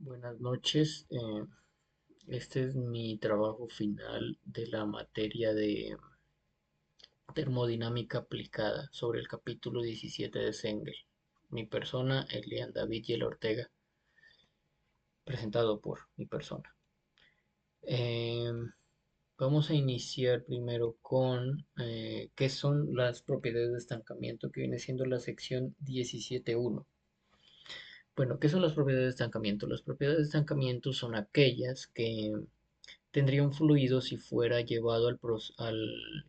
Buenas noches. Este es mi trabajo final de la materia de termodinámica aplicada sobre el capítulo 17 de Sengel. Mi persona, Elian David Yel Ortega, presentado por mi persona. Em, Vamos a iniciar primero con qué son las propiedades de estancamiento, que viene siendo la sección 17.1. Bueno, ¿qué son las propiedades de estancamiento? Las propiedades de estancamiento son aquellas que tendría un fluido si fuera llevado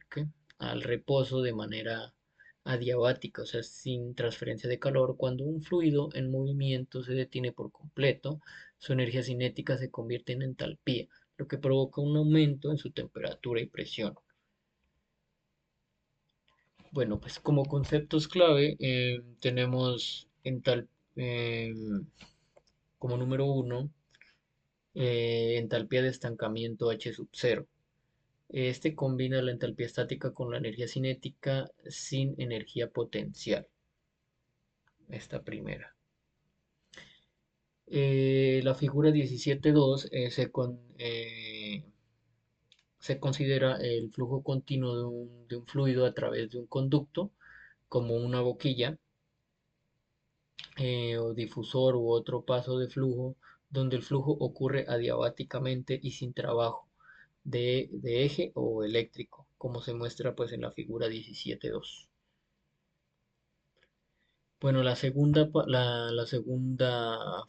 ¿qué? Al reposo de manera adiabática, o sea, sin transferencia de calor. Cuando un fluido en movimiento se detiene por completo, su energía cinética se convierte en entalpía, lo que provoca un aumento en su temperatura y presión. Bueno, pues como conceptos clave tenemos como número uno, entalpía de estancamiento H sub cero. Este combina la entalpía estática con la energía cinética sin energía potencial. Esta primera. La figura 17.2 se considera el flujo continuo de un fluido a través de un conducto, como una boquilla o difusor u otro paso de flujo, donde el flujo ocurre adiabáticamente y sin trabajo de eje o eléctrico, como se muestra pues en la figura 17.2. Bueno, la segunda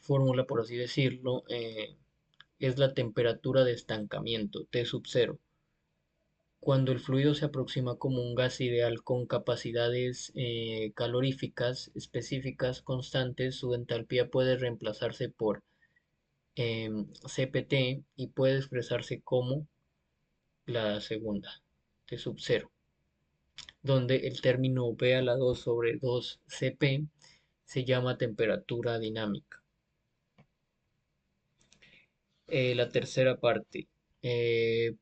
fórmula, por así decirlo, es la temperatura de estancamiento, T sub cero. Cuando el fluido se aproxima como un gas ideal con capacidades caloríficas específicas constantes, su entalpía puede reemplazarse por CPT y puede expresarse como la segunda, T sub cero, donde el término V a la 2 sobre 2 Cp se llama temperatura dinámica. La tercera parte, eh,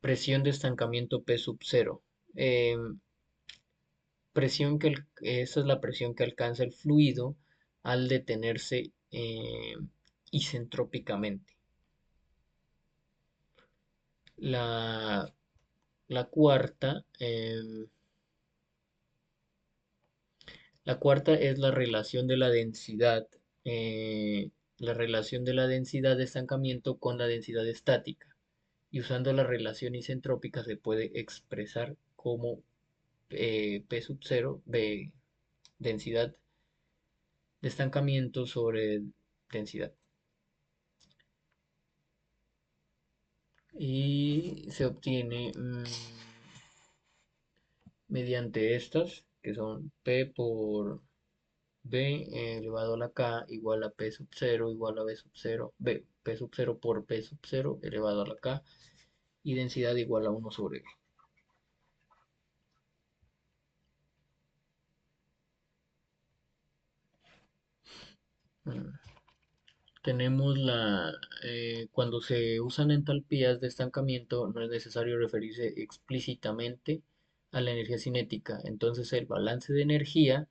presión de estancamiento P sub cero. Eh, Esa es la presión que alcanza el fluido al detenerse isentrópicamente. La, la cuarta, la cuarta es la relación de la densidad de estancamiento con la densidad estática. Y usando la relación isentrópica se puede expresar como P sub cero, densidad de estancamiento sobre densidad. Y se obtiene mediante estas, que son P por B elevado a la K igual a P sub cero igual a B sub cero P sub cero por P sub cero elevado a la K, y densidad igual a 1 sobre B. Mm. Tenemos cuando se usan entalpías de estancamiento, no es necesario referirse explícitamente a la energía cinética. Entonces el balance de energía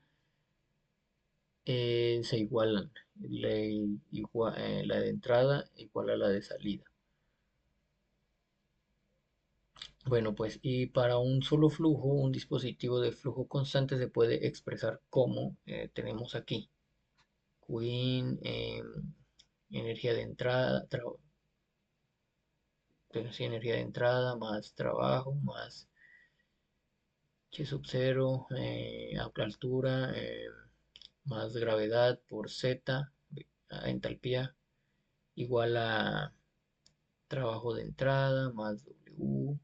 se igualan. La de entrada igual a la de salida. Bueno, pues y para un solo flujo, un dispositivo de flujo constante se puede expresar como tenemos aquí. Queen, energía de entrada, pero sí, energía de entrada más trabajo, más H sub cero, altura, más gravedad por Z, entalpía, igual a trabajo de entrada más W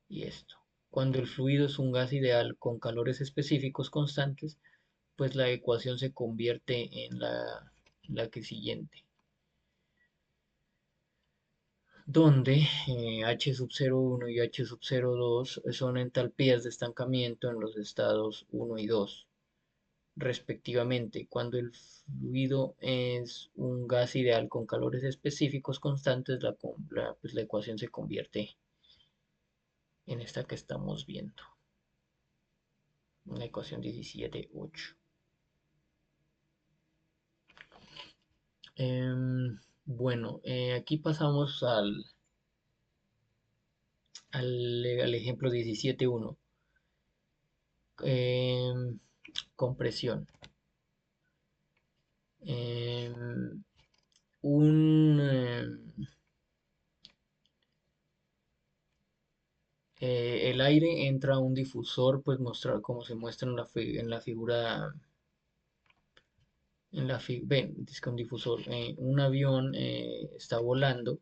y esto. Cuando el fluido es un gas ideal con calores específicos constantes, pues la ecuación se convierte en la que siguiente, donde H sub 0,1 y H sub 0,2 son entalpías de estancamiento en los estados 1 y 2, respectivamente. Cuando el fluido es un gas ideal con calores específicos constantes, pues la ecuación se convierte en esta que estamos viendo, una ecuación 17.8. Bueno, aquí pasamos al ejemplo 17.1. Em, compresión. Em, un, el aire entra a un difusor, pues mostrar como se muestra en la figura, ven, dice que un difusor, un avión está volando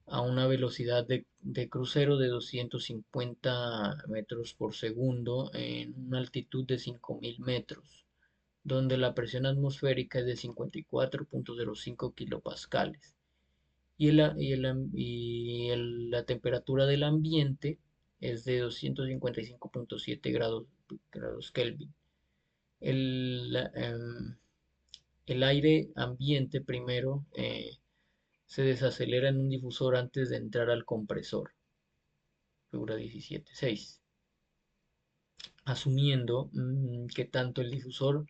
a una velocidad de crucero de 250 metros por segundo en una altitud de 5.000 metros, donde la presión atmosférica es de 54.05 kilopascales la temperatura del ambiente es de 255.7 grados Kelvin. El, em, el aire ambiente primero se desacelera en un difusor antes de entrar al compresor, figura 17.6, asumiendo que tanto el difusor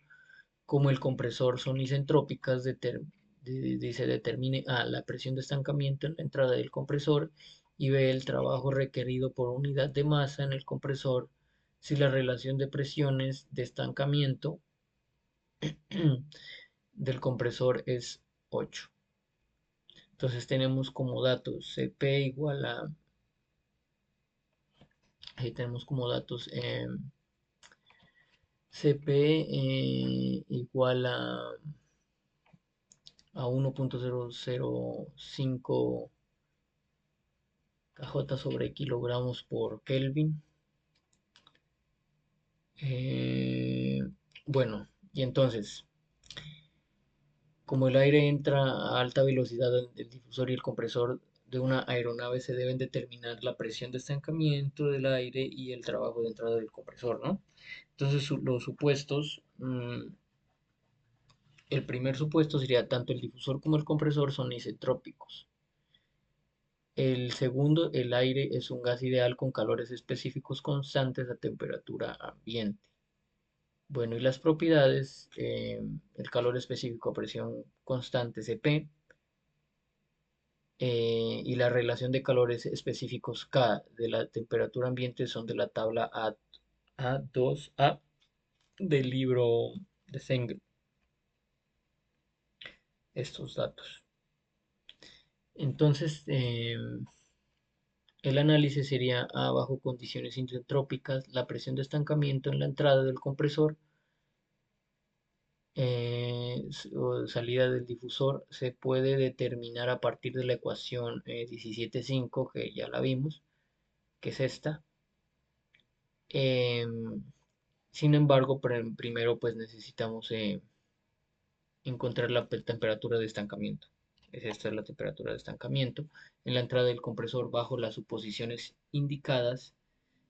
como el compresor son isentrópicas, se determine A la presión de estancamiento en la entrada del compresor y B el trabajo requerido por unidad de masa en el compresor si la relación de presiones de estancamiento del compresor es 8. Entonces tenemos como datos CP igual a, ahí tenemos como datos CP igual a 1.005 kJ sobre kilogramos por Kelvin. Eh, bueno, y entonces, como el aire entra a alta velocidad en el difusor y el compresor de una aeronave, se deben determinar la presión de estancamiento del aire y el trabajo de entrada del compresor, ¿no? Entonces, los supuestos, el primer supuesto sería tanto el difusor como el compresor son isentrópicos. El segundo, el aire es un gas ideal con calores específicos constantes a temperatura ambiente. Bueno, y las propiedades, el calor específico a presión constante CP y la relación de calores específicos K de la temperatura ambiente son de la tabla A2A del libro de Sengel, estos datos. Entonces, el análisis sería bajo condiciones isentrópicas, la presión de estancamiento en la entrada del compresor o salida del difusor se puede determinar a partir de la ecuación 17.5, que ya la vimos, que es esta. Em, Sin embargo, primero pues necesitamos encontrar la temperatura de estancamiento. Esta es la temperatura de estancamiento en la entrada del compresor bajo las suposiciones indicadas.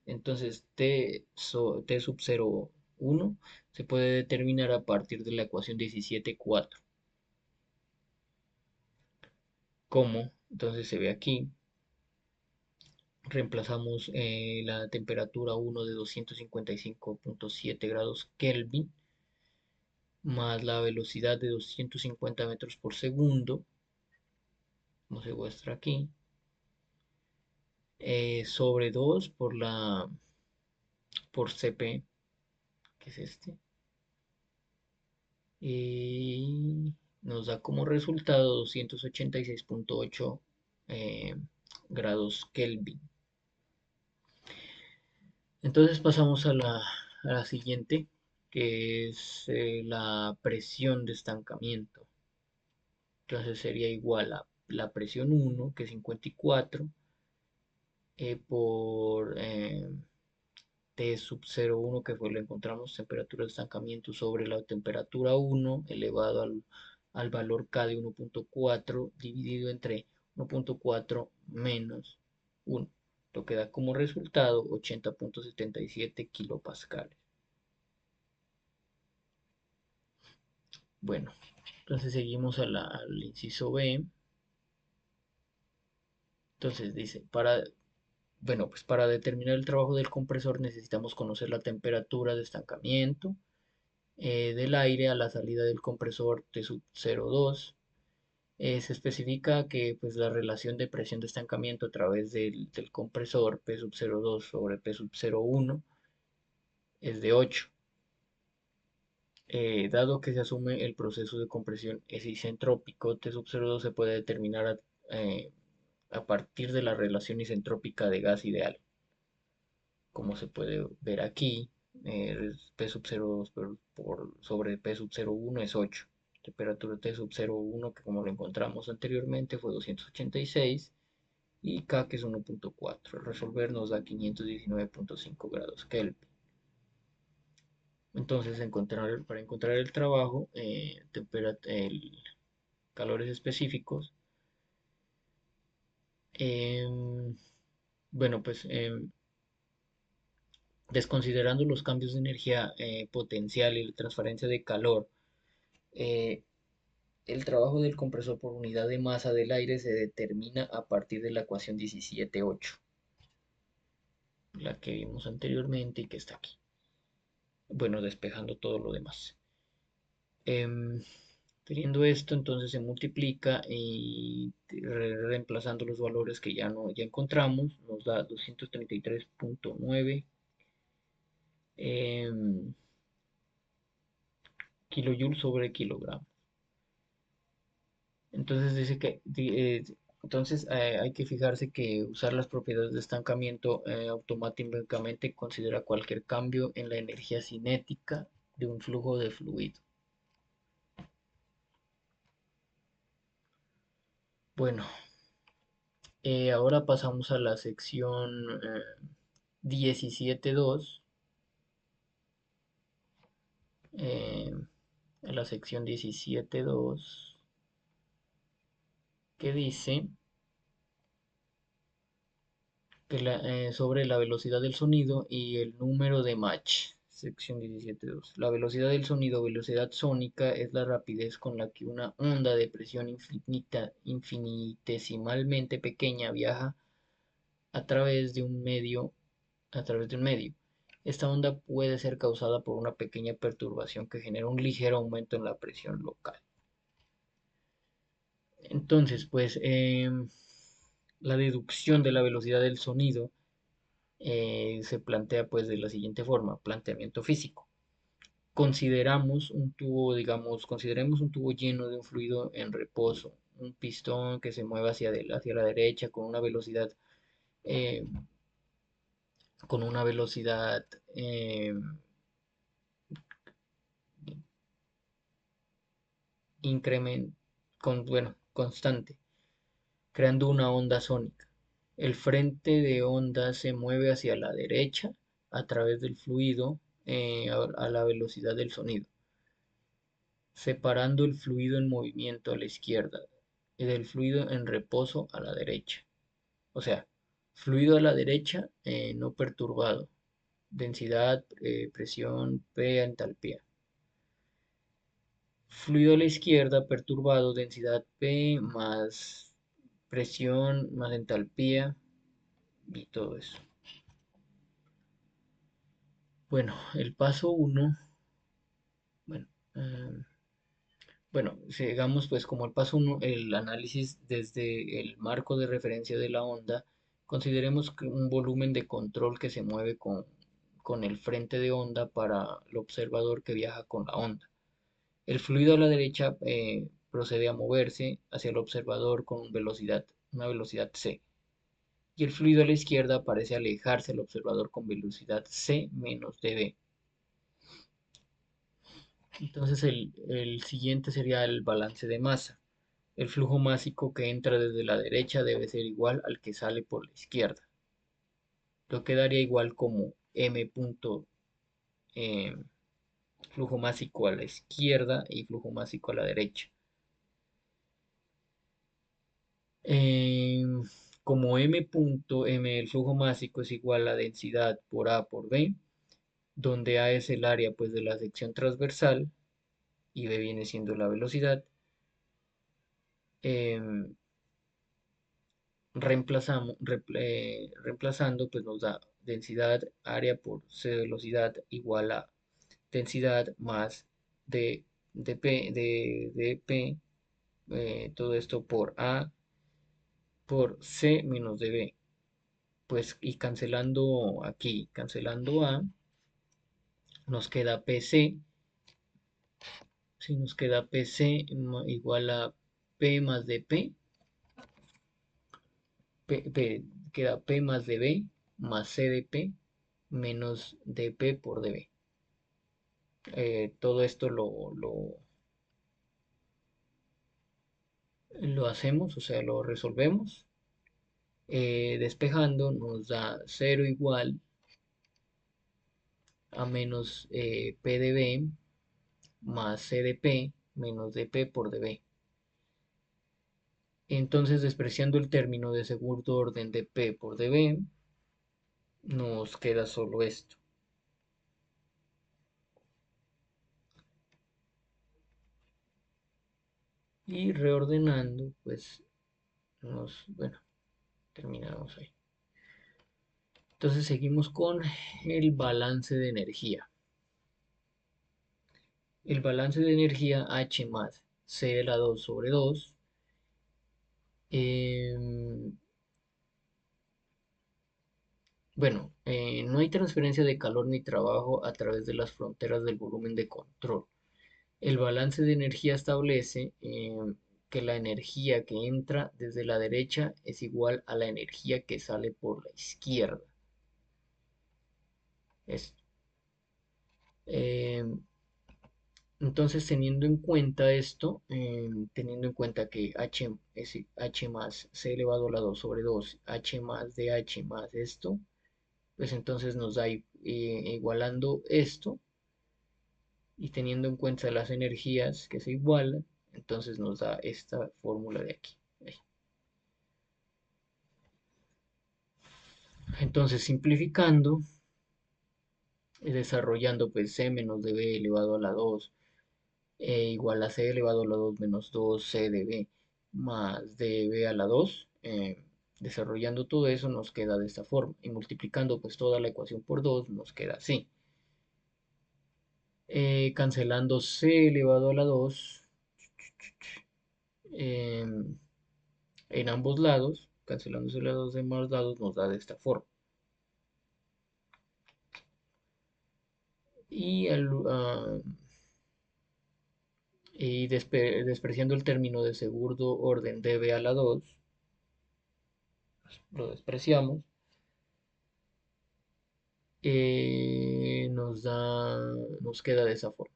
Entonces T sub 0,1 se puede determinar a partir de la ecuación 17.4. ¿Cómo? Entonces se ve aquí. Reemplazamos la temperatura 1 de 255.7 grados Kelvin más la velocidad de 250 metros por segundo, como se muestra aquí, sobre 2 por CP, que es este, y nos da como resultado 286.8 eh, grados Kelvin. Entonces pasamos a la siguiente, que es la presión de estancamiento. Entonces sería igual a la presión 1, que es 54, por T sub 0,1, que fue lo encontramos, temperatura de estancamiento sobre la temperatura 1 elevado al valor K de 1.4 dividido entre 1.4 menos 1, lo que da como resultado 80.77 kilopascales. Bueno, entonces seguimos al inciso B. Entonces dice, bueno, pues para determinar el trabajo del compresor necesitamos conocer la temperatura de estancamiento del aire a la salida del compresor T sub 02. Se especifica que pues, la relación de presión de estancamiento a través del compresor P sub 02 sobre P sub 01 es de 8. Dado que se asume el proceso de compresión es isentrópico, T sub 02 se puede determinar a partir de la relación isentrópica de gas ideal. Como se puede ver aquí, P sub 02 sobre P sub 01 es 8. Temperatura T sub 01, que como lo encontramos anteriormente, fue 286 y K, que es 1.4. Resolver nos da 519.5 grados Kelvin. Entonces, para encontrar el trabajo, calores específicos, em, bueno, pues desconsiderando los cambios de energía potencial y la transferencia de calor, eh, el trabajo del compresor por unidad de masa del aire se determina a partir de la ecuación 17.8, la que vimos anteriormente y que está aquí. Bueno, despejando todo lo demás. Em, Teniendo esto, entonces se multiplica y reemplazando los valores que ya encontramos, nos da 233.9 kilojoules sobre kilogramo. Entonces dice que hay que fijarse que usar las propiedades de estancamiento automáticamente considera cualquier cambio en la energía cinética de un flujo de fluido. Bueno, ahora pasamos a la sección 17.2. En la sección 17.2 que dice que sobre la velocidad del sonido y el número de Mach. Sección 17.2. La velocidad del sonido, velocidad sónica, es la rapidez con la que una onda de presión infinitesimalmente pequeña viaja a través de un medio, a través de un medio. Esta onda puede ser causada por una pequeña perturbación que genera un ligero aumento en la presión local. Entonces, pues la deducción de la velocidad del sonido se plantea pues de la siguiente forma: planteamiento físico. Consideremos un tubo lleno de un fluido en reposo, un pistón que se mueve hacia la derecha eh, con una velocidad increment, constante, creando una onda sónica. El frente de onda se mueve hacia la derecha a través del fluido a la velocidad del sonido, separando el fluido en movimiento a la izquierda y del fluido en reposo a la derecha. O sea, fluido a la derecha no perturbado, densidad, presión, P, entalpía. Fluido a la izquierda perturbado, densidad P más presión más entalpía y todo eso. Bueno, el paso uno, bueno, eh, sigamos pues como el paso uno, el análisis desde el marco de referencia de la onda. Consideremos que un volumen de control que se mueve con el frente de onda para el observador que viaja con la onda. El fluido a la derecha procede a moverse hacia el observador con una velocidad c. Y el fluido a la izquierda parece alejarse del observador con velocidad c menos dB. Entonces el siguiente sería el balance de masa. El flujo másico que entra desde la derecha debe ser igual al que sale por la izquierda. Lo que daría igual como m punto flujo másico a la izquierda y flujo másico a la derecha. Em, Como el flujo másico es igual a densidad por A por B, donde A es el área pues de la sección transversal y B viene siendo la velocidad. em, Reemplazando, pues nos da densidad área por C velocidad igual a densidad más de, de P, todo esto por A por C menos dB. Pues y cancelando aquí, cancelando A, nos queda PC. Si nos queda PC igual a P más dP, queda P más dB más C de P menos dP por dB. Todo esto lo hacemos, o sea, lo resolvemos. Despejando nos da 0 igual a menos P de B más C de P menos dP por dB. Entonces, despreciando el término de segundo orden de P por dB, nos queda solo esto. Y reordenando, pues bueno, terminamos ahí. Entonces seguimos con el balance de energía. El balance de energía H más C de la 2 sobre 2. Bueno, no hay transferencia de calor ni trabajo a través de las fronteras del volumen de control. El balance de energía establece que la energía que entra desde la derecha es igual a la energía que sale por la izquierda. Esto. Entonces, teniendo en cuenta esto, teniendo en cuenta que H es H más C elevado a la 2 sobre 2, H más DH más esto, pues entonces nos da igualando esto y teniendo en cuenta las energías que se igualan, entonces nos da esta fórmula de aquí. Ahí. Entonces, simplificando, desarrollando pues C menos dB elevado a la 2 igual a C elevado a la 2 menos 2C dB más dB a la 2. Desarrollando todo eso nos queda de esta forma y multiplicando pues toda la ecuación por 2 nos queda así. Cancelando C elevado a la 2 en ambos lados, cancelándose las dos de ambos lados nos da de esta forma. Y, despreciando el término de segundo orden dB a la 2, lo despreciamos, nos queda de esa forma.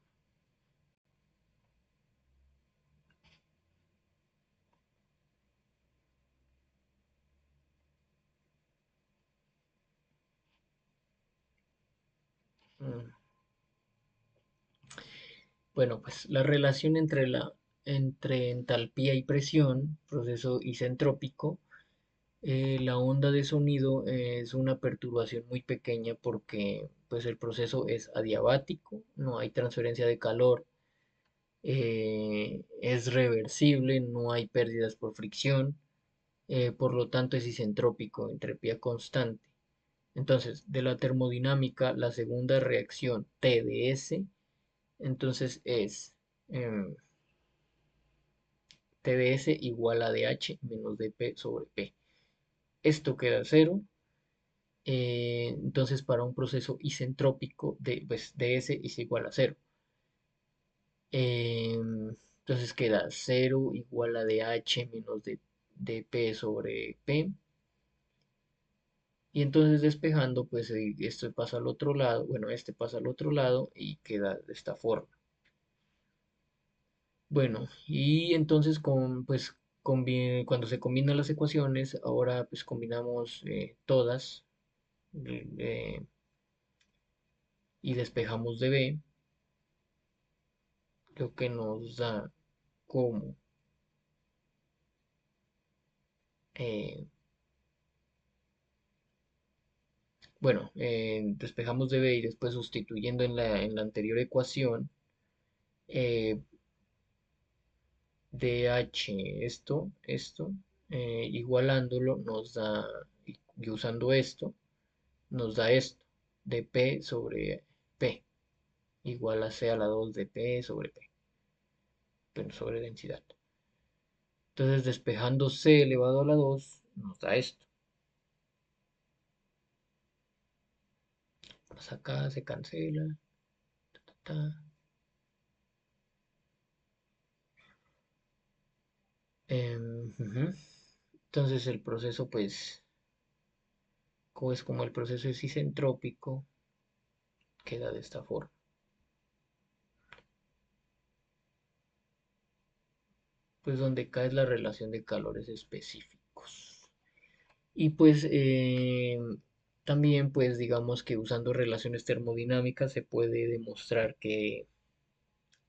Mm. Bueno, pues la relación entre entalpía y presión, proceso isentrópico, la onda de sonido es una perturbación muy pequeña porque pues el proceso es adiabático, no hay transferencia de calor, es reversible, no hay pérdidas por fricción, por lo tanto es isentrópico, entropía constante. Entonces, de la termodinámica, la segunda reacción T de S, entonces es em, T de S igual a dH menos dP sobre P. Esto queda cero. Entonces, para un proceso isentrópico, pues, ds es igual a cero. Entonces queda cero igual a dH menos dP sobre P. Y entonces despejando, pues esto pasa al otro lado, bueno, este pasa al otro lado y queda de esta forma. Bueno, y entonces pues, cuando se combinan las ecuaciones, ahora pues combinamos todas eh, y despejamos de B, lo que nos da como, eh, bueno, despejamos de B y después sustituyendo en la anterior ecuación, eh, DH esto, igualándolo nos da, y usando esto, nos da esto, de P sobre P. igual a C a la 2 de P sobre P, pero sobre densidad. Entonces, despejando C elevado a la 2 nos da esto. Pues acá se cancela. Ta. Ujú. Entonces el proceso, pues, como es como el proceso es isentrópico, queda de esta forma. Pues donde K es la relación de calores específicos. Y pues también, pues digamos que usando relaciones termodinámicas se puede demostrar que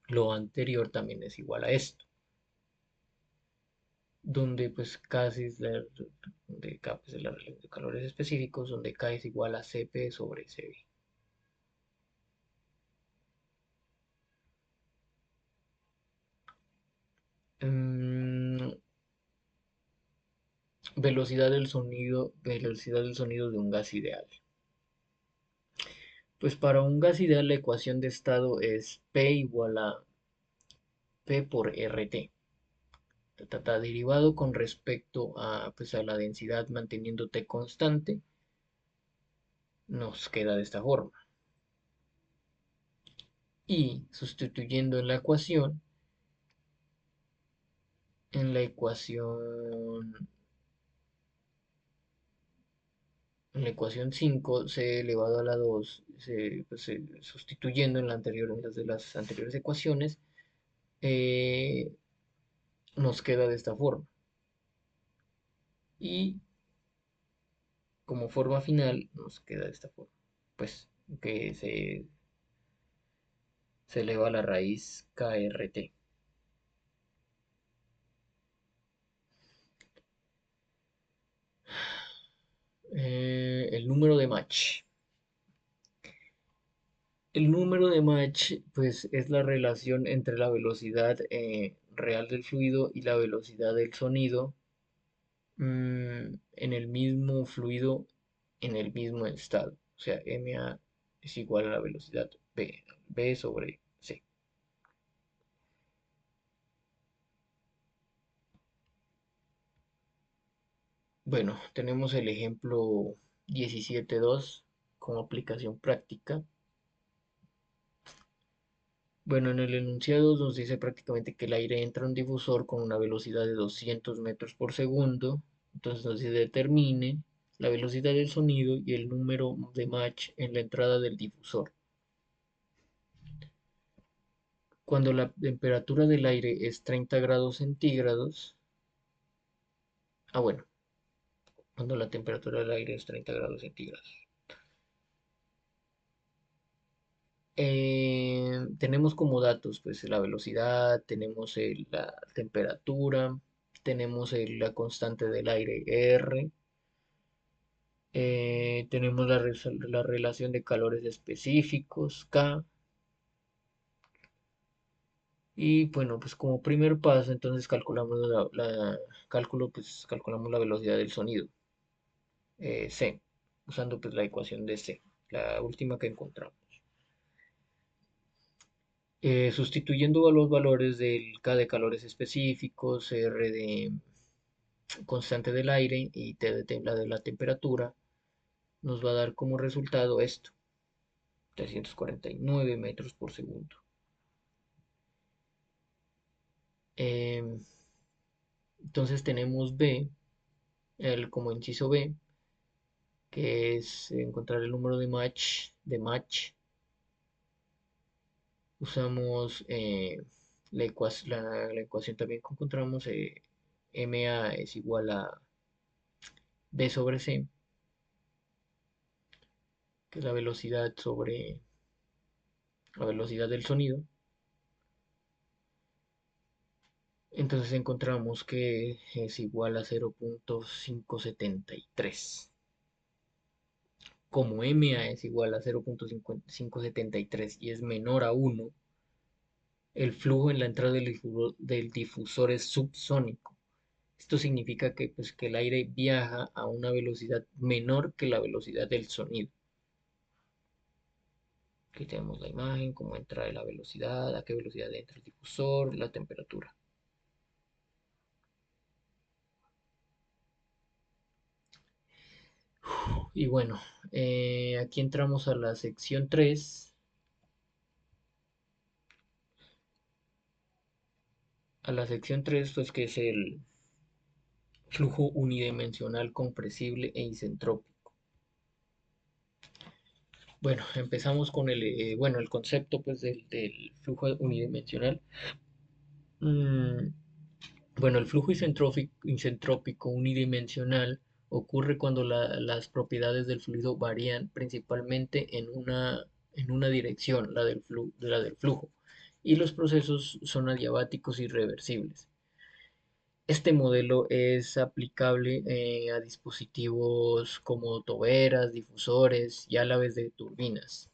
lo anterior también es igual a esto, donde pues casi es la, donde K pues, es la relación de calores específicos, donde K es igual a Cp sobre Cv. Mm, velocidad del sonido de un gas ideal. Pues para un gas ideal la ecuación de estado es P igual a P por RT. Derivado con respecto a, pues, a la densidad manteniendo T constante, nos queda de esta forma. Y sustituyendo en la ecuación, en la ecuación 5 C elevado a la 2, sustituyendo en la anterior, en las de las anteriores ecuaciones, eh, nos queda de esta forma. Y como forma final nos queda de esta forma. Pues que se eleva a la raíz KRT. El número de Mach. El número de Mach, pues, es la relación entre la velocidad real del fluido y la velocidad del sonido en el mismo fluido, en el mismo estado. O sea, ma es igual a la velocidad b sobre c. Bueno, tenemos el ejemplo 17.2 como aplicación práctica. Bueno, en el enunciado nos dice prácticamente que el aire entra a un difusor con una velocidad de 200 metros por segundo. Entonces nos dice determine la velocidad del sonido y el número de Mach en la entrada del difusor. Cuando la temperatura del aire es 30 grados centígrados, bueno, cuando la temperatura del aire es 30 grados centígrados. Tenemos como datos pues la velocidad, tenemos la temperatura, tenemos la constante del aire R, tenemos la relación de calores específicos K, y bueno, pues como primer paso entonces calculamos calculamos la velocidad del sonido C, usando pues la ecuación de C, la última que encontramos. Sustituyendo los valores del K de calores específicos, R de constante del aire y T de la temperatura, nos va a dar como resultado esto, 349 metros por segundo. Em, entonces tenemos B, como inciso B, que es encontrar el número de Mach. Usamos la ecuación también que encontramos, MA es igual a B sobre C, que es la velocidad sobre la velocidad del sonido. Entonces encontramos que es igual a 0.573. Como MA es igual a 0.573 y es menor a 1, el flujo en la entrada del difusor es subsónico. Esto significa que, pues, que el aire viaja a una velocidad menor que la velocidad del sonido. Aquí tenemos la imagen, cómo entra la velocidad, a qué velocidad entra el difusor, la temperatura. Y bueno, aquí entramos a la sección 3. A la sección 3, pues que es el flujo unidimensional compresible e isentrópico. Bueno, empezamos con el concepto pues del flujo unidimensional. Mm, bueno, el flujo isentrópico unidimensional ocurre cuando las propiedades del fluido varían principalmente en una dirección, la del flujo, y los procesos son adiabáticos y reversibles. Este modelo es aplicable a dispositivos como toberas, difusores y alaves de turbinas,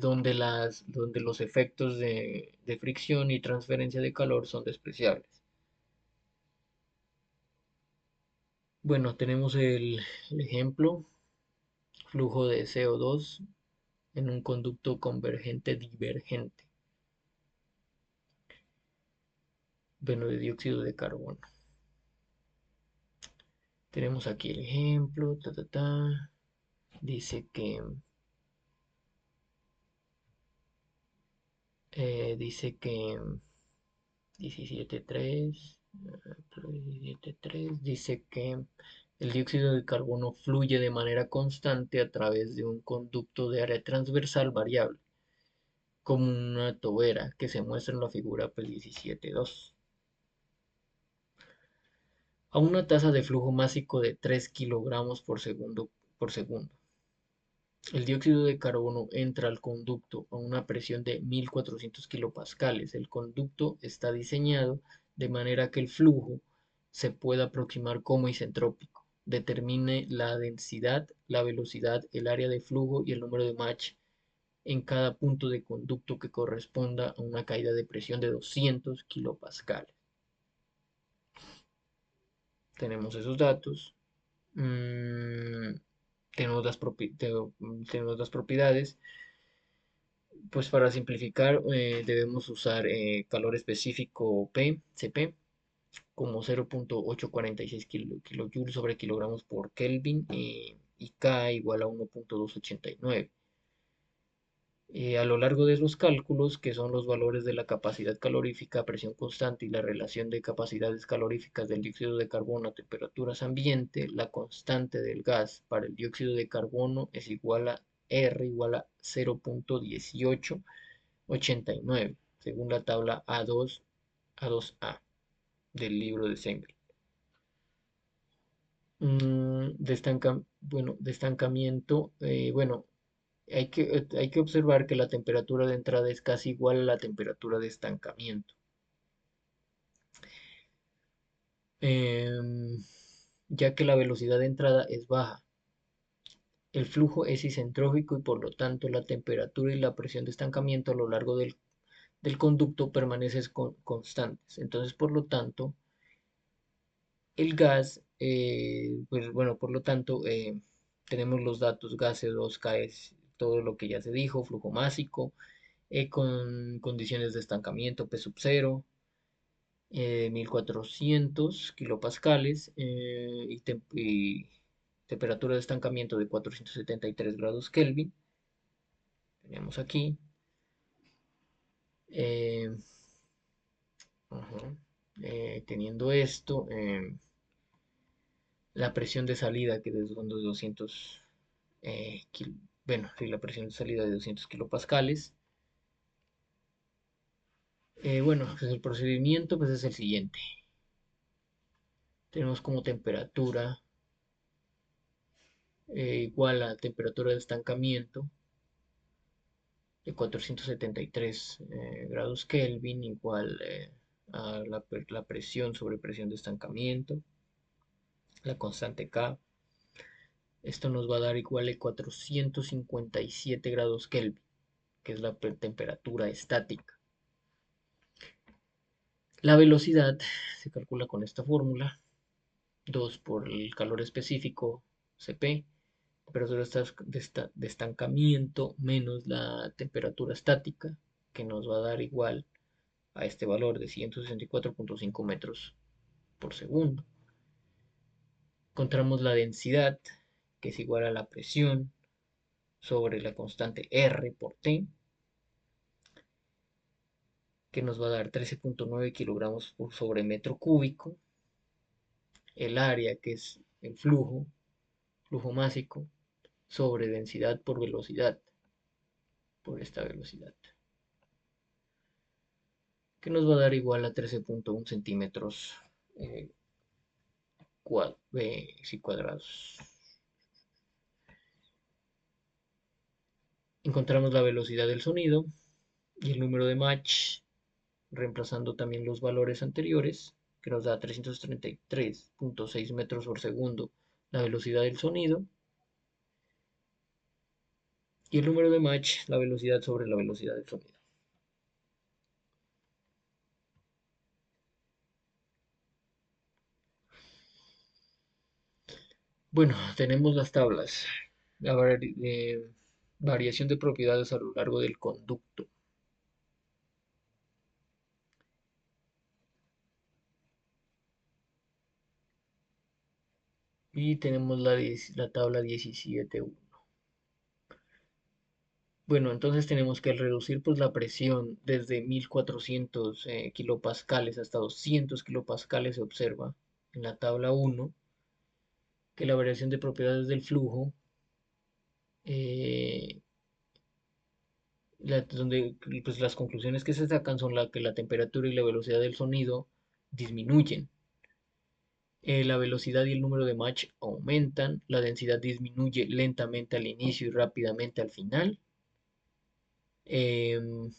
donde los efectos de fricción y transferencia de calor son despreciables. Bueno, tenemos el ejemplo, flujo de CO2 en un conducto convergente divergente, bueno, de dióxido de carbono. Tenemos aquí el ejemplo, dice que dice que 17.3, 17.3 dice que el dióxido de carbono fluye de manera constante a través de un conducto de área transversal variable, como una tobera que se muestra en la figura pues, 17.2, a una tasa de flujo másico de 3 kilogramos por segundo. El dióxido de carbono entra al conducto a una presión de 1400 kilopascales. El conducto está diseñado de manera que el flujo se pueda aproximar como isentrópico. Determine la densidad, la velocidad, el área de flujo y el número de Mach en cada punto de conducto que corresponda a una caída de presión de 200 kilopascales. Tenemos esos datos. Mm, tenemos las propiedades. Pues para simplificar, debemos usar calor específico P, CP, como 0.846 kilojoules sobre kilogramos por Kelvin y K igual a 1.289. A lo largo de los cálculos, que son los valores de la capacidad calorífica a presión constante y la relación de capacidades caloríficas del dióxido de carbono a temperaturas ambiente, la constante del gas para el dióxido de carbono es igual a R igual a 0.1889, según la tabla A2A del libro de Seinfeld. De estancamiento, hay que observar que la temperatura de entrada es casi igual a la temperatura de estancamiento, em, ya que la velocidad de entrada es baja. El flujo es isentrópico y por lo tanto la temperatura y la presión de estancamiento a lo largo del conducto permanecen constantes. Entonces, por lo tanto, el gas, pues bueno, por lo tanto, tenemos los datos gas CO2K es todo lo que ya se dijo, flujo másico, con condiciones de estancamiento P sub 0, 1400 kilopascales y temperatura de estancamiento de 473 grados Kelvin. Tenemos aquí. eh, Ajá, teniendo esto, la presión de salida que son de 200, bueno, sí, la presión de salida de 200 kilopascales. Bueno, pues el procedimiento pues es el siguiente. Tenemos como temperatura igual a temperatura de estancamiento de 473 grados Kelvin igual a la presión sobre presión de estancamiento, la constante K. Esto nos va a dar igual a 457 grados Kelvin, que es la temperatura estática. La velocidad se calcula con esta fórmula, 2 por el calor específico, Cp, temperatura de estancamiento menos la temperatura estática, que nos va a dar igual a este valor de 164,5 metros por segundo. Encontramos la densidad, que es igual a la presión sobre la constante R por T, que nos va a dar 13,9 kilogramos por sobre metro cúbico. El área, que es el flujo másico, sobre densidad por velocidad, por esta velocidad, que nos va a dar igual a 13,1 centímetros eh, cuadrados. Encontramos la velocidad del sonido y el número de Mach, reemplazando también los valores anteriores, que nos da 333,6 metros por segundo la velocidad del sonido, y el número de Mach, la velocidad sobre la velocidad del sonido. Bueno, tenemos las tablas. La variación de propiedades a lo largo del conducto. Y tenemos la tabla 17.1. Bueno, entonces tenemos que reducir pues la presión desde 1400 kilopascales hasta 200 kilopascales. Se observa en la tabla 1 que la variación de propiedades del flujo, eh, donde pues, las conclusiones que se sacan son que la temperatura y la velocidad del sonido disminuyen. La velocidad y el número de Mach aumentan, la densidad disminuye lentamente al inicio y rápidamente al final. Em,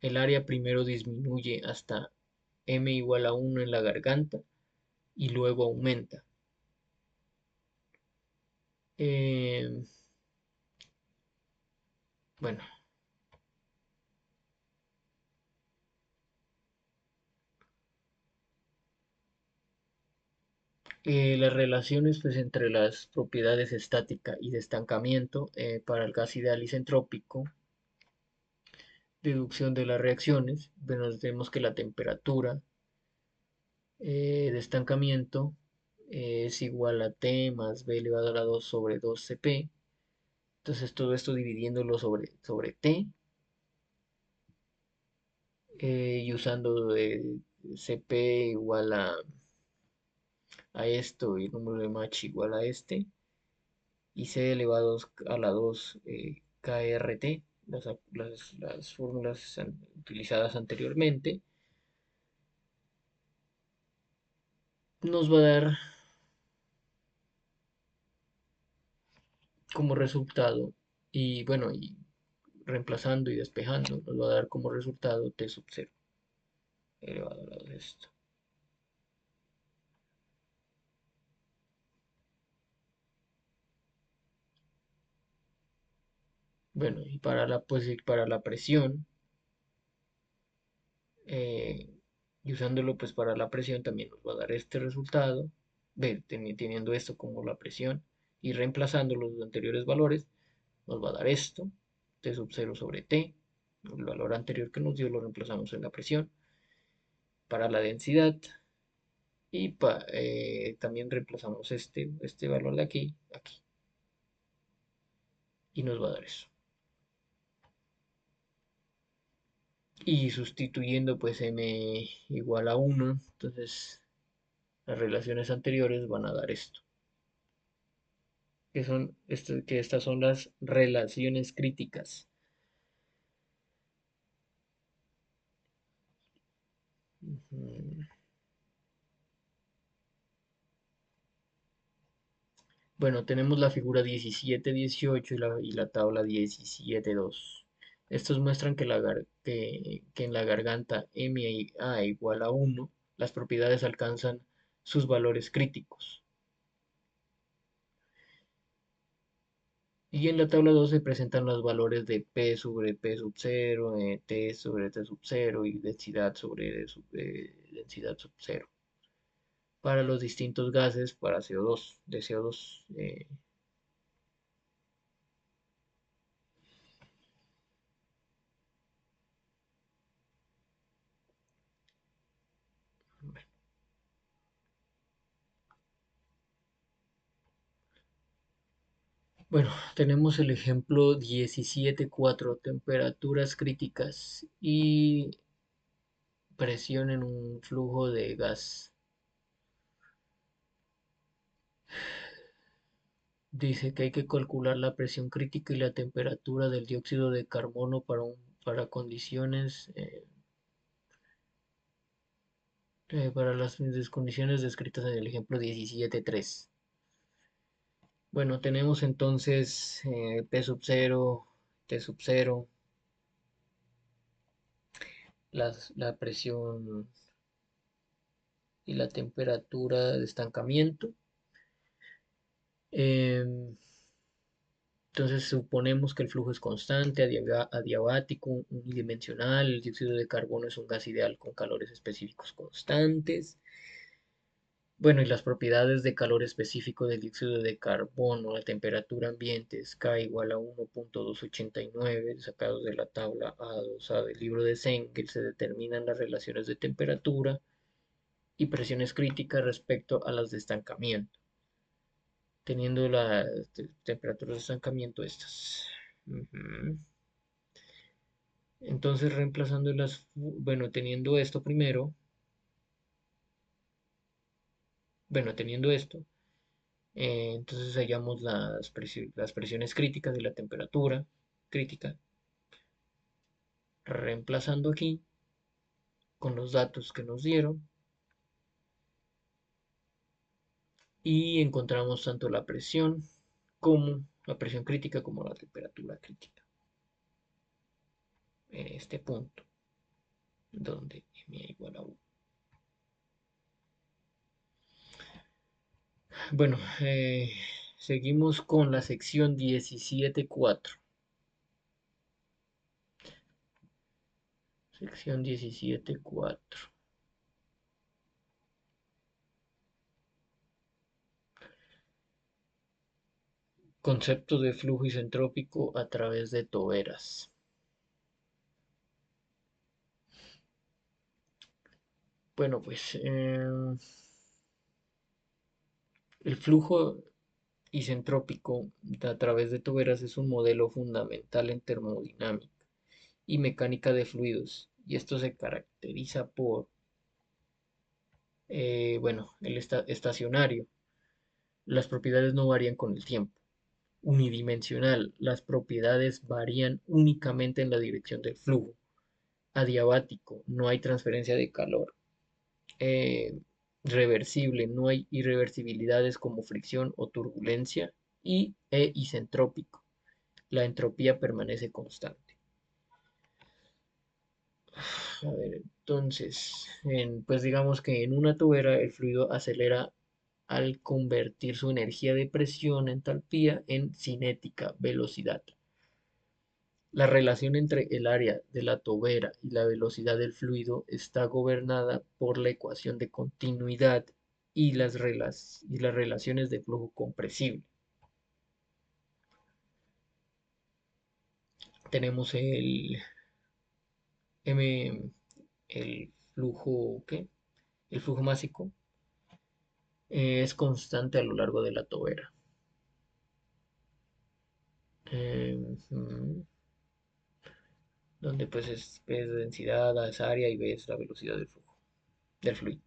el área primero disminuye hasta m igual a 1 en la garganta y luego aumenta. Em, bueno, las relaciones pues, entre las propiedades estática y de estancamiento para el gas ideal isentrópico, deducción de las reacciones. Bueno, tenemos que la temperatura de estancamiento es igual a T más B elevado a la 2 sobre 2 CP. Entonces todo esto dividiéndolo sobre T y usando CP igual a esto y el número de Mach igual a este y C elevado a la 2 KRT, las fórmulas utilizadas anteriormente, nos va a dar como resultado, y bueno, y reemplazando y despejando, nos va a dar como resultado T sub 0 elevado a la 2 de esto. Bueno, y para la presión, eh, y usándolo pues para la presión también nos va a dar este resultado, teniendo esto como la presión y reemplazando los anteriores valores, nos va a dar esto, T sub 0 sobre T, el valor anterior que nos dio lo reemplazamos en la presión, para la densidad, y también reemplazamos este valor de aquí, y nos va a dar eso. Y sustituyendo pues m igual a 1, entonces las relaciones anteriores van a dar esto, que estas son las relaciones críticas. Ujú. Bueno, tenemos la figura 17-18 y la tabla 17-2. Estos muestran que en la garganta MA igual a 1, las propiedades alcanzan sus valores críticos. Y en la tabla 2 se presentan los valores de P sobre P sub 0, T sobre T sub 0 y densidad sobre densidad sub 0 para los distintos gases para CO2, de CO2. Bueno, tenemos el ejemplo 17.4, temperaturas críticas y presión en un flujo de gas. Dice que hay que calcular la presión crítica y la temperatura del dióxido de carbono para condiciones, para las condiciones descritas en el ejemplo 17.3. Bueno, tenemos entonces P sub 0, T sub 0, la presión y la temperatura de estancamiento. Em, entonces suponemos que el flujo es constante, adiabático, unidimensional, el dióxido de carbono es un gas ideal con calores específicos constantes. Bueno, y las propiedades de calor específico del dióxido de carbono, la temperatura ambiente es K igual a 1.289, sacados de la tabla A2A del libro de Cengel, se determinan las relaciones de temperatura y presiones críticas respecto a las de estancamiento, teniendo las temperaturas de estancamiento estas. Ujú. Entonces, reemplazando bueno, teniendo esto primero, bueno, teniendo esto, entonces hallamos las presiones críticas y la temperatura crítica, reemplazando aquí con los datos que nos dieron y encontramos tanto la presión como la presión crítica como la temperatura crítica en este punto donde m igual a 1. Bueno, seguimos con la sección 17.4. Sección 17.4. Concepto de flujo isentrópico a través de toberas. Bueno, pues el flujo isentrópico a través de toberas es un modelo fundamental en termodinámica y mecánica de fluidos, y esto se caracteriza por, bueno, el estacionario. Las propiedades no varían con el tiempo. Unidimensional. Las propiedades varían únicamente en la dirección del flujo. Adiabático. No hay transferencia de calor. eh, Reversible, no hay irreversibilidades como fricción o turbulencia, y isentrópico, la entropía permanece constante. A ver, entonces, pues digamos que en una tubera el fluido acelera al convertir su energía de presión, entalpía, en cinética, velocidad. La relación entre el área de la tobera y la velocidad del fluido está gobernada por la ecuación de continuidad y las relaciones de flujo compresible. Tenemos M, el flujo, ¿qué? El flujo másico es constante a lo largo de la tobera. Ujú. Donde pues es densidad, A es área y B es la velocidad del flujo, del fluido.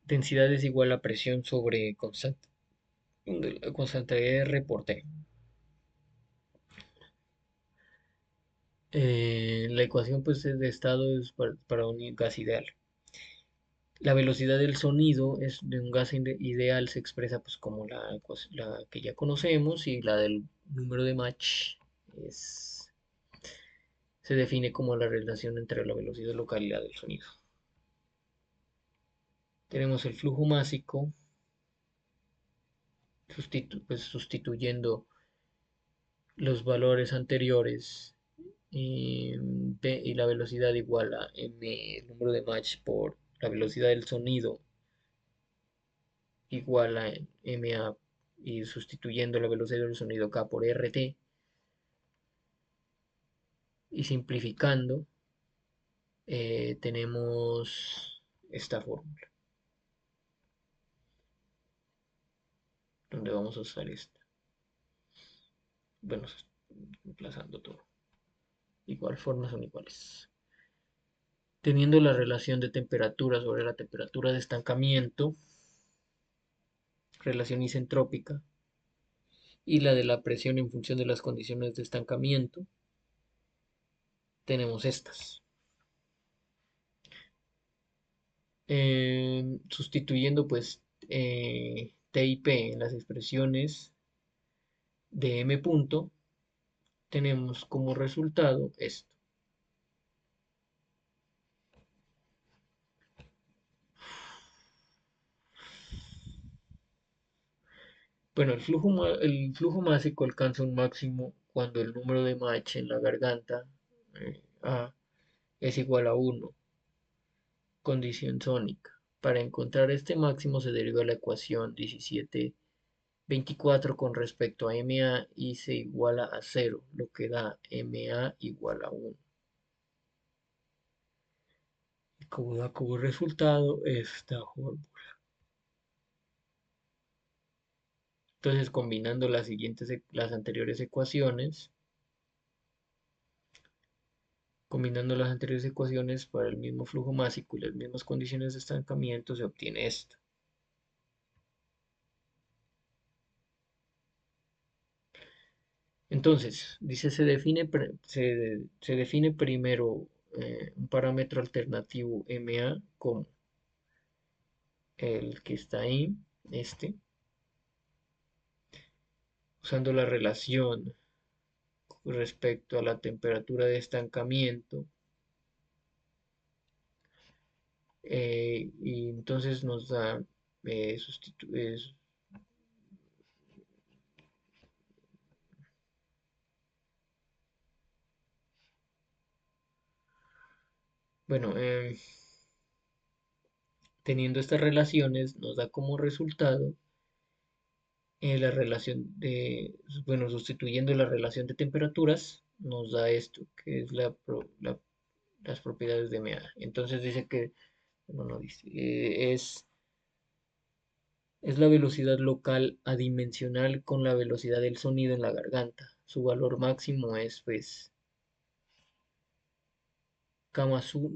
Densidad es igual a presión sobre constante, constante R por T. La ecuación pues de estado es para un gas ideal. La velocidad del sonido es de un gas ideal se expresa pues como la que ya conocemos, y la del número de Mach es, se define como la relación entre la velocidad local y la del sonido. Tenemos el flujo másico, pues, sustituyendo los valores anteriores, y la velocidad igual a m, el número de Mach, por la velocidad del sonido igual a ma, y sustituyendo la velocidad del sonido k por rt, y simplificando tenemos esta fórmula donde vamos a usar esta. bueno, reemplazando todo. Igual forma son iguales. Teniendo la relación de temperatura sobre la temperatura de estancamiento, relación isentrópica, y la de la presión en función de las condiciones de estancamiento, tenemos estas. Sustituyendo pues T y P en las expresiones de M punto, tenemos como resultado esto. Bueno, el flujo másico alcanza un máximo cuando el número de Mach en la garganta A es igual a 1, condición sónica. Para encontrar este máximo se deriva la ecuación 1724 con respecto a MA y se iguala a 0, lo que da MA igual a 1. Y como da como resultado esta fórmula. Entonces, combinando las anteriores ecuaciones, para el mismo flujo másico y las mismas condiciones de estancamiento, se obtiene esto. Entonces, dice, se define primero un parámetro alternativo MA como el que está ahí, este, usando la relación respecto a la temperatura de estancamiento, y entonces nos da, eh, sustitu- es- bueno, teniendo estas relaciones, nos da como resultado la relación de, bueno, sustituyendo la relación de temperaturas, nos da esto, que es las propiedades de MA. Entonces dice que, bueno, no dice, es la velocidad local adimensional con la velocidad del sonido en la garganta. Su valor máximo es, pues,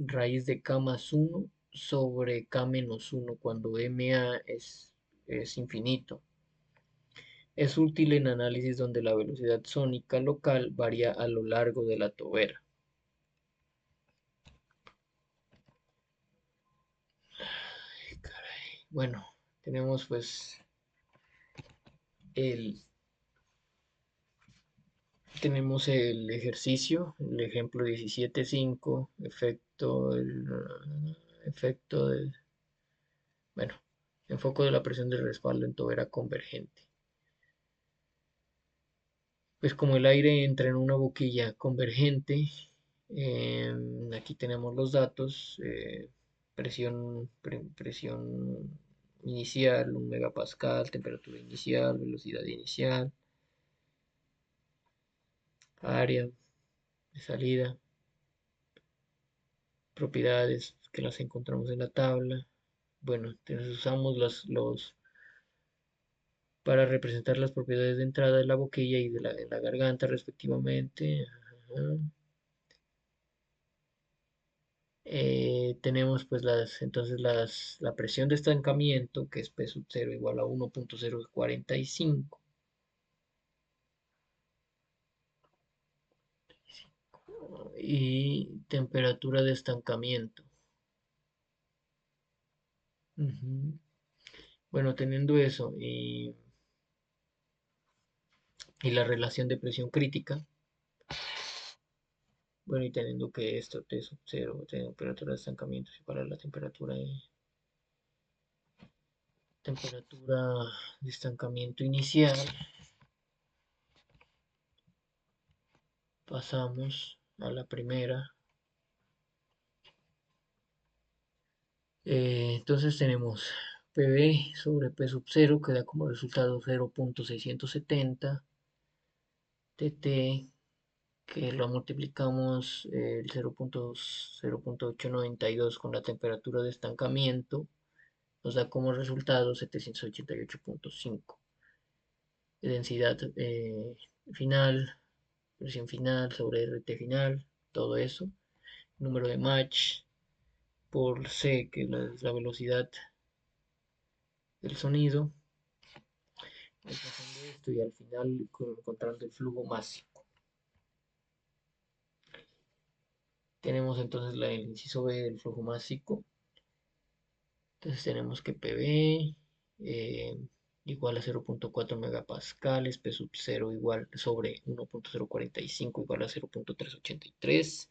raíz de K más 1 sobre K menos 1 cuando MA es infinito. Es útil en análisis donde la velocidad sónica local varía a lo largo de la tobera. Bueno, tenemos pues el, el ejercicio, el ejemplo 17.5, efecto del, bueno, enfoco de la presión de respaldo en tobera convergente. Pues como el aire entra en una boquilla convergente, aquí tenemos los datos, presión inicial, 1 megapascal, temperatura inicial, velocidad inicial, área de salida, propiedades que las encontramos en la tabla. Bueno, entonces usamos para representar las propiedades de entrada de la boquilla y de la garganta respectivamente. Ajá. Tenemos pues la presión de estancamiento, que es P sub 0 igual a 1.045, y temperatura de estancamiento. Ujú. Bueno, teniendo eso y la relación de presión crítica, bueno, y teniendo que esto T sub 0, temperatura de estancamiento es igual a la temperatura de estancamiento inicial, pasamos a la primera. Entonces tenemos PB sobre P sub 0 que da como resultado 0.670 TT, que lo multiplicamos el 0.0892 con la temperatura de estancamiento, nos da como resultado 788.5 de densidad final, presión final sobre RT final, todo eso. Número de match por C, que es la velocidad del sonido. Pasando esto y al final encontrando el flujo máximo. Tenemos entonces el inciso B del flujo máximo. Entonces tenemos que PB igual a 0.4 megapascales, P sub 0 igual sobre 1.045 igual a 0.383.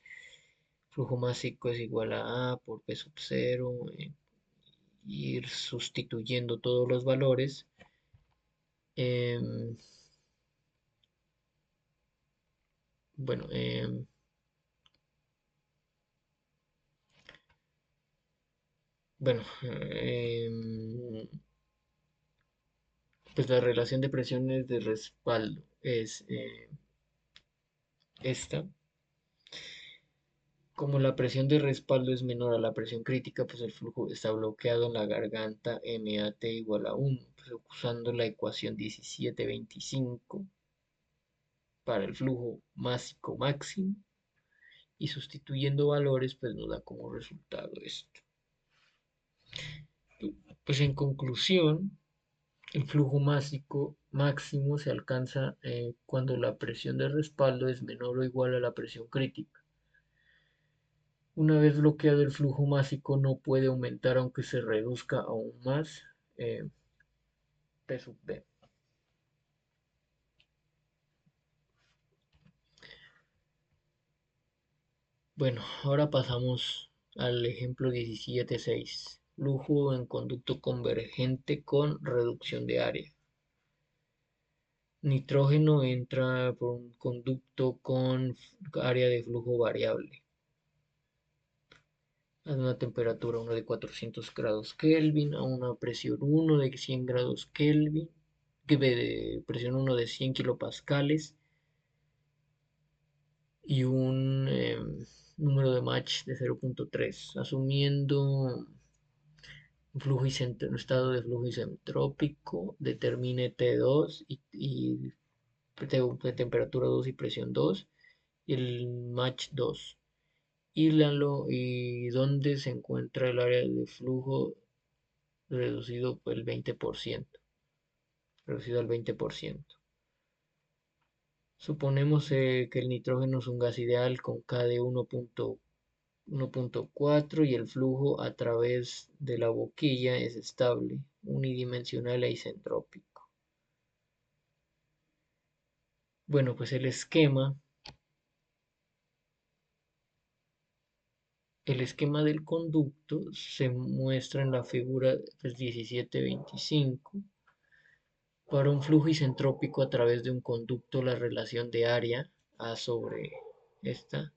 Flujo másico es igual a por P sub 0. Ir sustituyendo todos los valores. Eh, bueno, bueno, pues la relación de presiones de respaldo es esta. Como la presión de respaldo es menor a la presión crítica, pues el flujo está bloqueado en la garganta MAT igual a 1, pues usando la ecuación 1725 para el flujo másico máximo y sustituyendo valores, pues nos da como resultado esto. Pues en conclusión, el flujo máximo se alcanza cuando la presión de respaldo es menor o igual a la presión crítica. Una vez bloqueado el flujo másico no puede aumentar aunque se reduzca aún más P sub B. Bueno, ahora pasamos al ejemplo 17.6. Flujo en conducto convergente con reducción de área. Nitrógeno entra por un conducto con área de flujo variable a una temperatura 1 de 400 grados Kelvin, a una presión 1 de 100 grados Kelvin, de presión 1 de 100 kilopascales y un número de Mach de 0.3, asumiendo un estado de flujo isentrópico, determine T2 y de temperatura 2 y presión 2 y el Mach 2. Y dónde se encuentra el área de flujo reducido por el 20%, reducido al 20%. Suponemos que el nitrógeno es un gas ideal con K de 1.4 y el flujo a través de la boquilla es estable, unidimensional e isentrópico. Bueno, pues el esquema del conducto se muestra en la figura 1725. Para un flujo isentrópico a través de un conducto, la relación de área A sobre esta,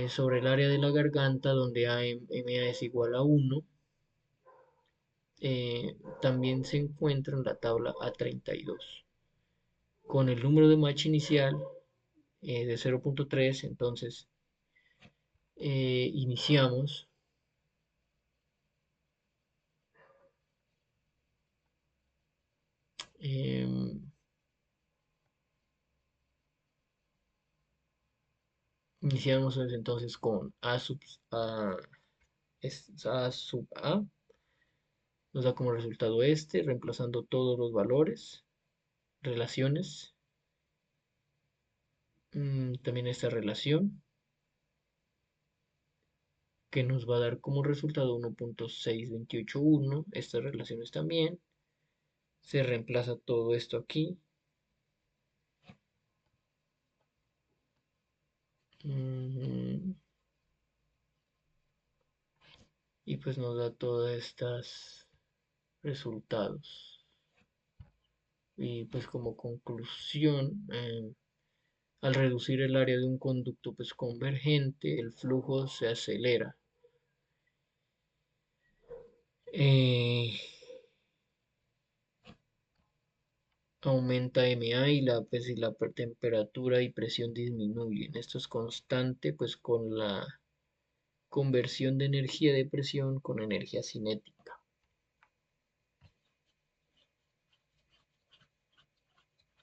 sobre el área de la garganta, donde MA es igual a 1, también se encuentra en la tabla A32. Con el número de Mach inicial de 0.3, entonces iniciamos. Eh, Iniciamos entonces con A sub A, nos da como resultado este, reemplazando todos los valores, relaciones, también esta relación, que nos va a dar como resultado 1.6281, estas relaciones también, se reemplaza todo esto aquí, y pues nos da todos estos resultados. Y pues como conclusión, al reducir el área de un conducto pues convergente, el flujo se acelera. Eh, Aumenta MA y la temperatura y presión disminuyen. Esto es constante pues con la conversión de energía de presión con energía cinética.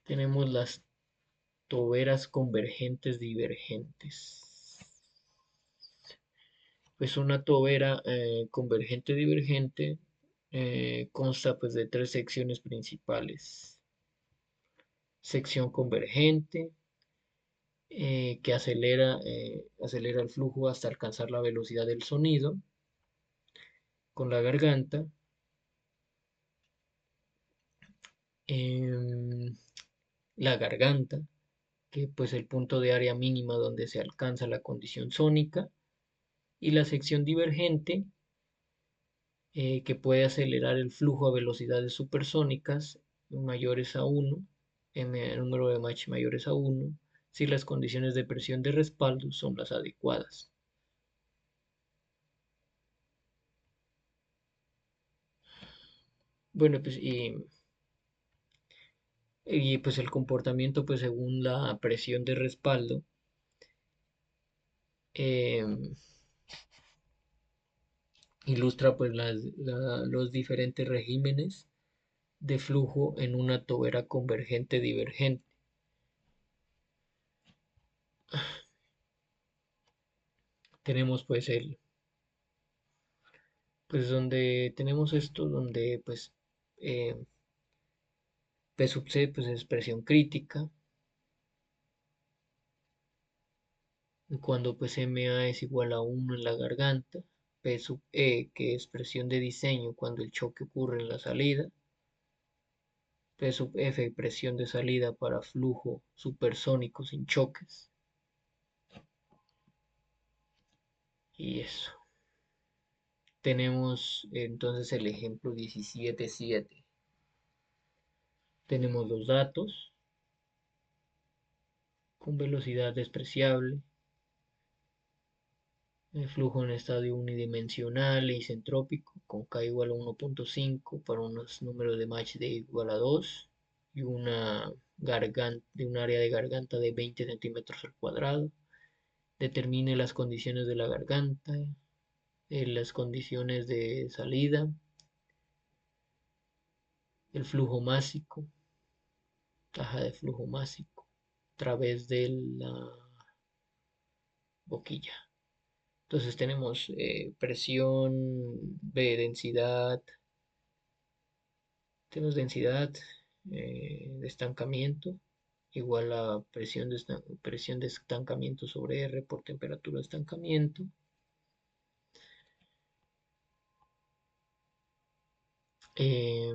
Tenemos las toberas convergentes divergentes. Pues una tobera convergente divergente consta pues de tres secciones principales. Sección convergente, que acelera el flujo hasta alcanzar la velocidad del sonido con la garganta. em, la garganta, que pues el punto de área mínima donde se alcanza la condición sónica, y la sección divergente, que puede acelerar el flujo a velocidades supersónicas mayores a 1, el número de Mach mayores a 1, si las condiciones de presión de respaldo son las adecuadas. Bueno, pues y pues el comportamiento pues según la presión de respaldo, em, ilustra pues los diferentes regímenes de flujo en una tobera convergente divergente. Tenemos pues donde tenemos esto, donde pues eh, P sub C pues es presión crítica, cuando pues MA es igual a 1 en la garganta, P sub E que es presión de diseño cuando el choque ocurre en la salida, P sub F presión de salida para flujo supersónico sin choques, y eso. Tenemos entonces el ejemplo 17.7. Tenemos los datos con velocidad despreciable, el flujo en estadio unidimensional e isentrópico con K igual a 1.5 para unos números de Mach de igual a 2 y un área de garganta de 20 centímetros al cuadrado. Determine las condiciones de la garganta, las condiciones de salida, el flujo másico, caja de flujo másico a través de la boquilla. Entonces tenemos presión, densidad, tenemos densidad de estancamiento igual a presión de estancamiento sobre R por temperatura de estancamiento. Eh,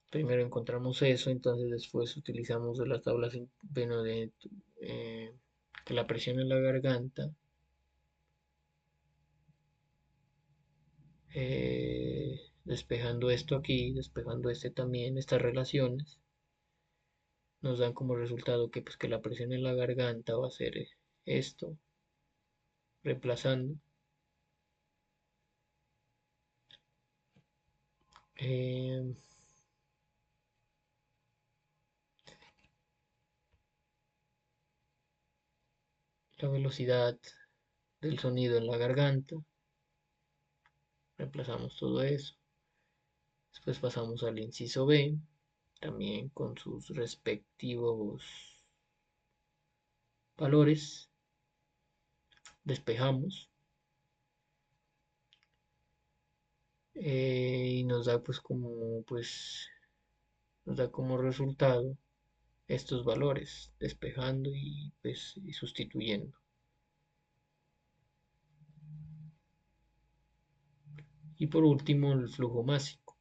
Primero encontramos eso, entonces después utilizamos de las tablas, bueno, que la presión en la garganta, despejando esto aquí, despejando este también, estas relaciones, nos dan como resultado que, pues, que la presión en la garganta va a ser esto, reemplazando eh, la velocidad del sonido en la garganta, reemplazamos todo eso. Después pasamos al inciso B, también con sus respectivos valores, despejamos y nos da nos da como resultado estos valores, despejando y sustituyendo. Y por último el flujo másico,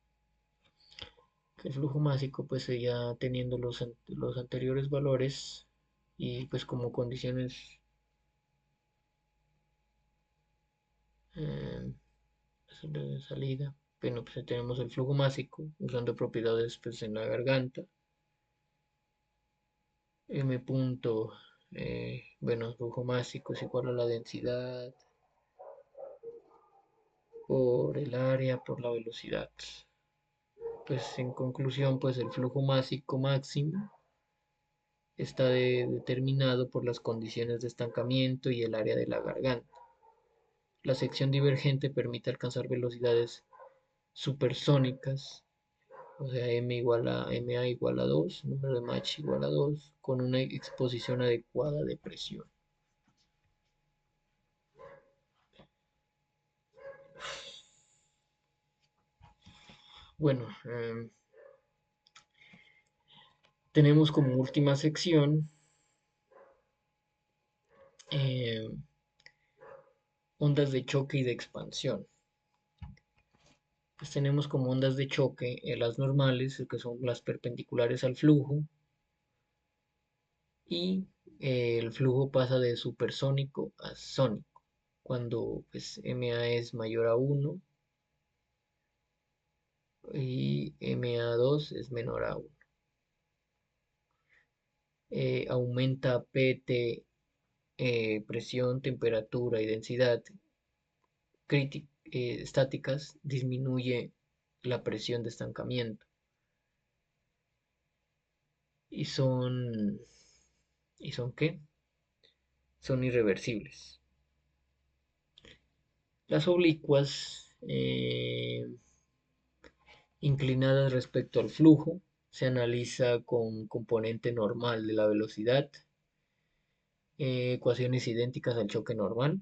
que el flujo másico pues ya teniendo los anteriores valores y pues como condiciones eh, de salida. Bueno, pues tenemos el flujo másico usando propiedades pues en la garganta. M punto, bueno, el flujo másico es igual a la densidad por el área por la velocidad. Pues en conclusión, pues el flujo másico máximo está determinado por las condiciones de estancamiento y el área de la garganta. La sección divergente permite alcanzar velocidades supersónicas o sea, MA igual a 2, número de Mach igual a 2, con una exposición adecuada de presión. Bueno, tenemos como última sección eh, ondas de choque y de expansión. Pues tenemos como ondas de choque las normales, que son las perpendiculares al flujo, y el flujo pasa de supersónico a sónico, cuando pues MA es mayor a 1 y MA2 es menor a 1. Aumenta PT, presión, temperatura y densidad estáticas, disminuye la presión de estancamiento y son ¿qué? Son irreversibles. Las oblicuas, inclinadas respecto al flujo, se analiza con componente normal de la velocidad, ecuaciones idénticas al choque normal.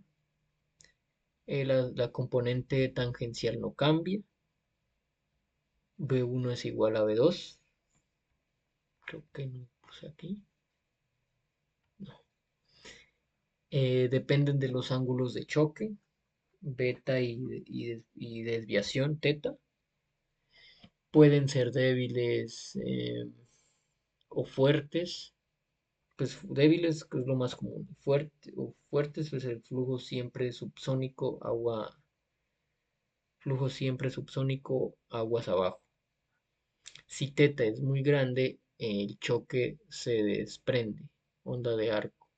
La componente tangencial no cambia. B1 es igual a B2. Creo que no puse aquí. No. Dependen de los ángulos de choque, beta y desviación, teta. Pueden ser débiles o fuertes. Pues débiles, que es lo más común. Fuertes, pues el flujo siempre subsónico, aguas abajo. Si teta es muy grande, el choque se desprende, onda de arco.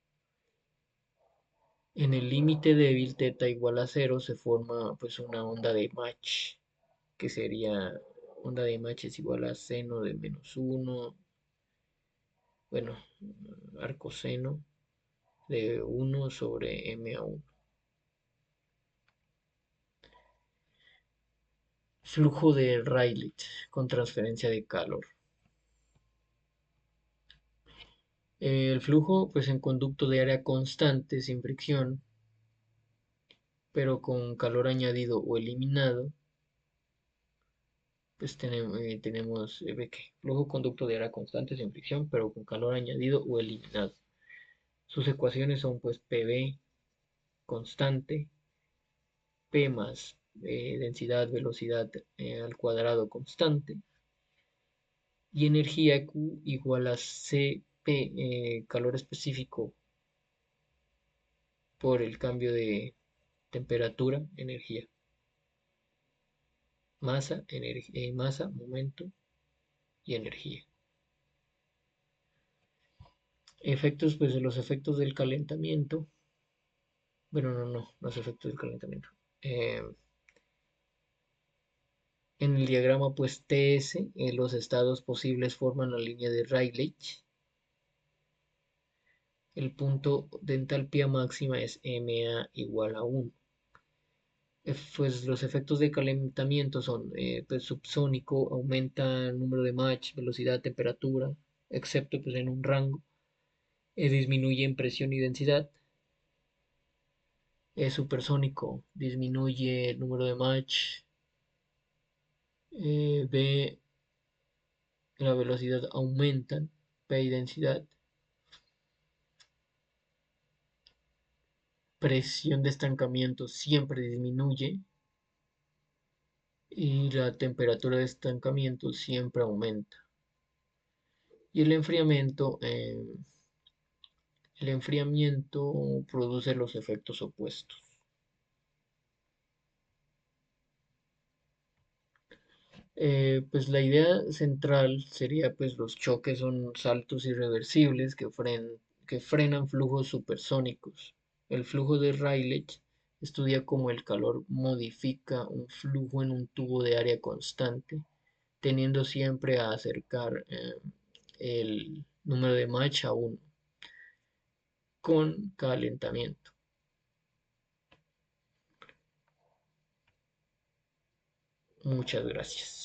En el límite débil, teta igual a cero, se forma pues una onda de Mach, que sería onda de Mach es igual a seno de -1, bueno, arco seno de 1 sobre m a 1. Flujo de Rayleigh con transferencia de calor. El flujo, pues en conducto de área constante, sin fricción, pero con calor añadido o eliminado, pues tenemos flujo conducto de área constante, sin fricción, pero con calor añadido o eliminado. Sus ecuaciones son pues PV constante, P más densidad, velocidad al cuadrado constante, y energía Q igual a CP, calor específico por el cambio de temperatura, energía, masa, momento y energía. Efectos, pues de los efectos del calentamiento. Bueno, no, los efectos del calentamiento. Eh, en el diagrama, pues TS, los estados posibles forman la línea de Rayleigh. El punto de entalpía máxima es MA igual a 1. Pues los efectos de calentamiento son pues, subsónico, aumenta el número de Mach, velocidad, temperatura, excepto pues, en un rango. Disminuye en presión y densidad. Supersónico, disminuye el número de Mach. B, la velocidad aumentan, P y densidad. Presión de estancamiento siempre disminuye y la temperatura de estancamiento siempre aumenta. Y el enfriamiento produce los efectos opuestos. Pues la idea central sería pues los choques son saltos irreversibles que frenan flujos supersónicos. El flujo de Rayleigh estudia cómo el calor modifica un flujo en un tubo de área constante, teniendo siempre a acercar el número de Mach a 1 con calentamiento. Muchas gracias.